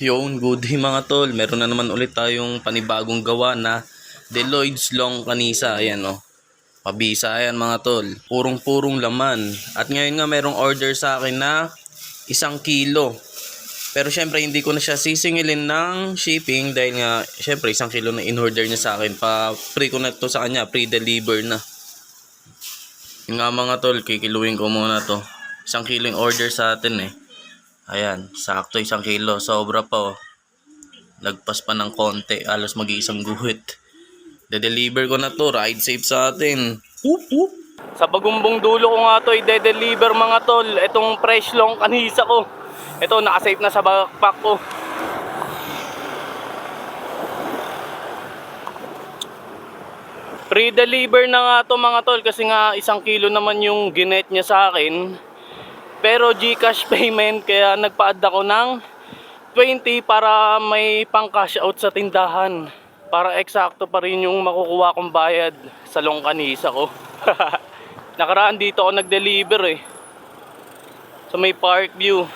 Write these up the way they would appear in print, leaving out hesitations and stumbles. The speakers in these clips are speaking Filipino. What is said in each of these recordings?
Yun, good day mga tol. Meron na naman ulit tayong panibagong gawa na Deloitte's Long Kanisa. Ayan o. Pabisa yan mga tol. Purong-purong laman. At ngayon nga merong order sa akin na 1 kilo. Pero syempre hindi ko na siya sisingilin ng shipping dahil nga syempre 1 kilo na in-order niya sa akin. Pa-free ko na to sa kanya. Pre-deliver na. Yung nga mga tol, kikiluin ko muna to. 1 kilo yung order sa atin eh. Ayan, sakto 1 kilo. Sobra pa oh. Lagpas pa ng konti. Alos mag-iisang guhit. De-deliver ko na to. Ride safe sa atin. Whoop, whoop. Sa Bagumbong dulo ko nga to i-deliver mga tol. Itong fresh long kanisa ko. Ito, naka-safe na sa backpack ko. Pre-deliver na nga to mga tol. Kasi nga 1 kilo naman yung ginet niya sa akin. Pero GCash payment, kaya nagpa-add ako ng 20 para may pang cash out sa tindahan. Para eksakto pa rin yung makukuha kong bayad sa longkanisa ko. Nakaraan dito ako nag-deliver eh. Sa may Parkview.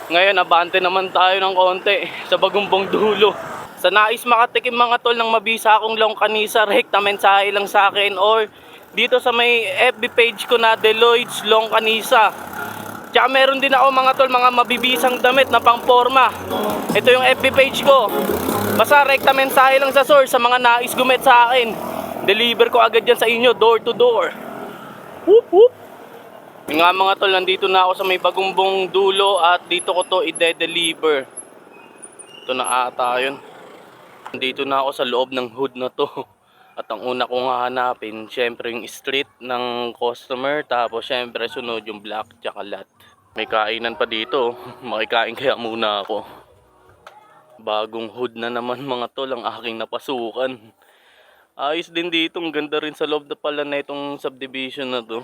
Ngayon abante naman tayo ng konti sa Bagumbong dulo. Sa nais makatikim mga tol ng mabisa akong longkanisa, rekta mensahe lang sa akin or dito sa may FB page ko na Deloitte's Long Kanisa. Tsaka meron din ako mga tol, mga mabibisang damit na pangporma. Ito yung FB page ko. Basta rekta mensahe lang sa source sa mga nais gumet sa akin. Deliver ko agad yan sa inyo, door to door. Whoop whoop. Yung nga mga tol, nandito na ako sa may Bagumbong dulo at dito ko to i-deliver. Ito na ata yun. Nandito na ako sa loob ng hood na to. At ang una kong hahanapin, syempre yung street ng customer. Tapos syempre sunod yung black tsaka lot. May kainan pa dito. Makikain kaya muna ako. Bagong hood na naman mga tol ang aking napasukan. Ayos din dito. Ang ganda rin sa loob na pala na itong subdivision na to.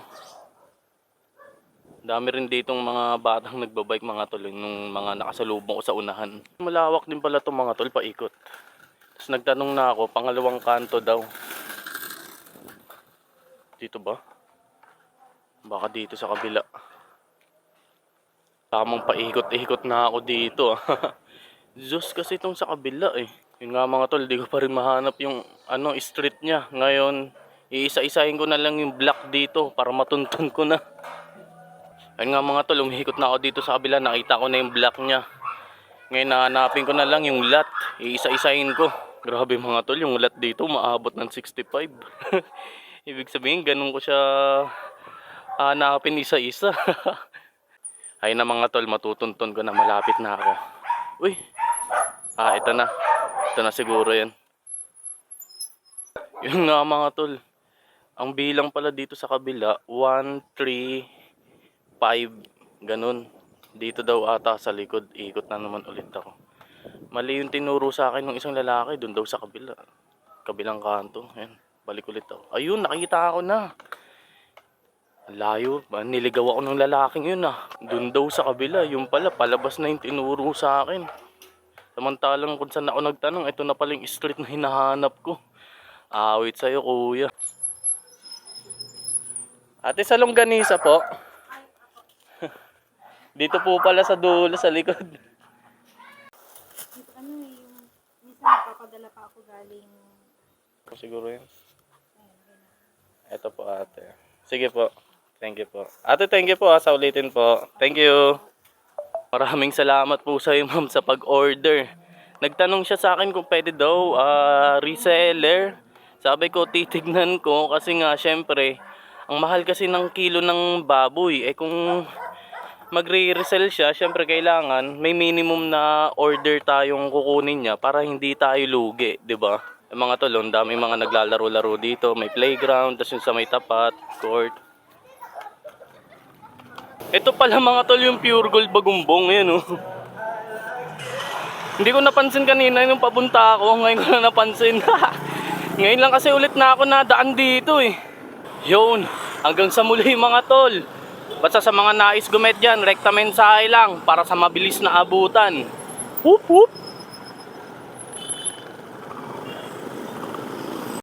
Dami rin ditong mga batang nagbabike mga tol. Nung mga nakasalubong ko sa unahan. Malawak din pala itong mga tol, paikot. Tapos nagtanong na ako, pangalawang kanto daw. Dito ba? Baka dito sa kabila. Tamang paikot-ikot na ako dito. Diyos kasi itong sa kabila eh. Yun nga mga tol, di ko pa rin mahanap yung street niya. Ngayon, iisa-isahin ko na lang yung block dito para matuntun ko na. Ayun nga mga tol, umihikot na ako dito sa kabila, nakita ko na yung block niya. Ngayon nahanapin ko na lang yung lot, iisa-isahin ko. Grabe mga tol, yung lot dito maabot ng 65. Ibig sabihin, ganun ko siya hanapin isa-isa. Ayun na mga tol, matutuntun ko na, malapit na ako. Uy, ito na. Ito na siguro yan. Yun nga mga tol, ang bilang pala dito sa kabila, 1, 3, 5, ganun. Dito daw ata sa likod, ikot na naman ulit ako. Mali yung tinuro sa akin ng isang lalaki, dun daw sa kabila. Kabilang kanto, ayan, balik ulit ako. Ayun, nakita ako na. Layo, niligaw ako ng lalaking yun ah. Dun daw sa kabila, yung pala, palabas na yung tinuro sa akin. Samantalang kung saan ako nagtanong, ito na pala yung street na hinahanap ko. Awit sa'yo kuya. Ate, sa longganisa po. Dito po pala sa dulo, sa likod. Yung minsan nagpapadala pa ako galing. Siguro yun. Ito po ate. Sige po. Thank you po. Ate, thank you po sa ulitin po. Thank you. Maraming salamat po sa iyo ma'am sa pag-order. Nagtanong siya sa akin kung pwede daw reseller. Sabi ko titignan ko kasi nga syempre ang mahal kasi ng kilo ng baboy. Kung magre-resell siya, syempre kailangan may minimum na order tayong kukunin niya para hindi tayo lugi, 'di ba? Mga tol, ang dami mga naglalaro-laro dito, may playground, tapos yung sa may tapat, court. Ito pala mga tol yung Pure Gold Bagumbong, yan oh. Hindi ko napansin kanina yung papunta ako, ngayon ko na napansin. Ngayon lang kasi ulit na ako nadaan dito eh. Yun, hanggang sa muli mga tol. Basta sa mga nais gumet dyan, rekta mensahe lang para sa mabilis na abutan. Whoop whoop!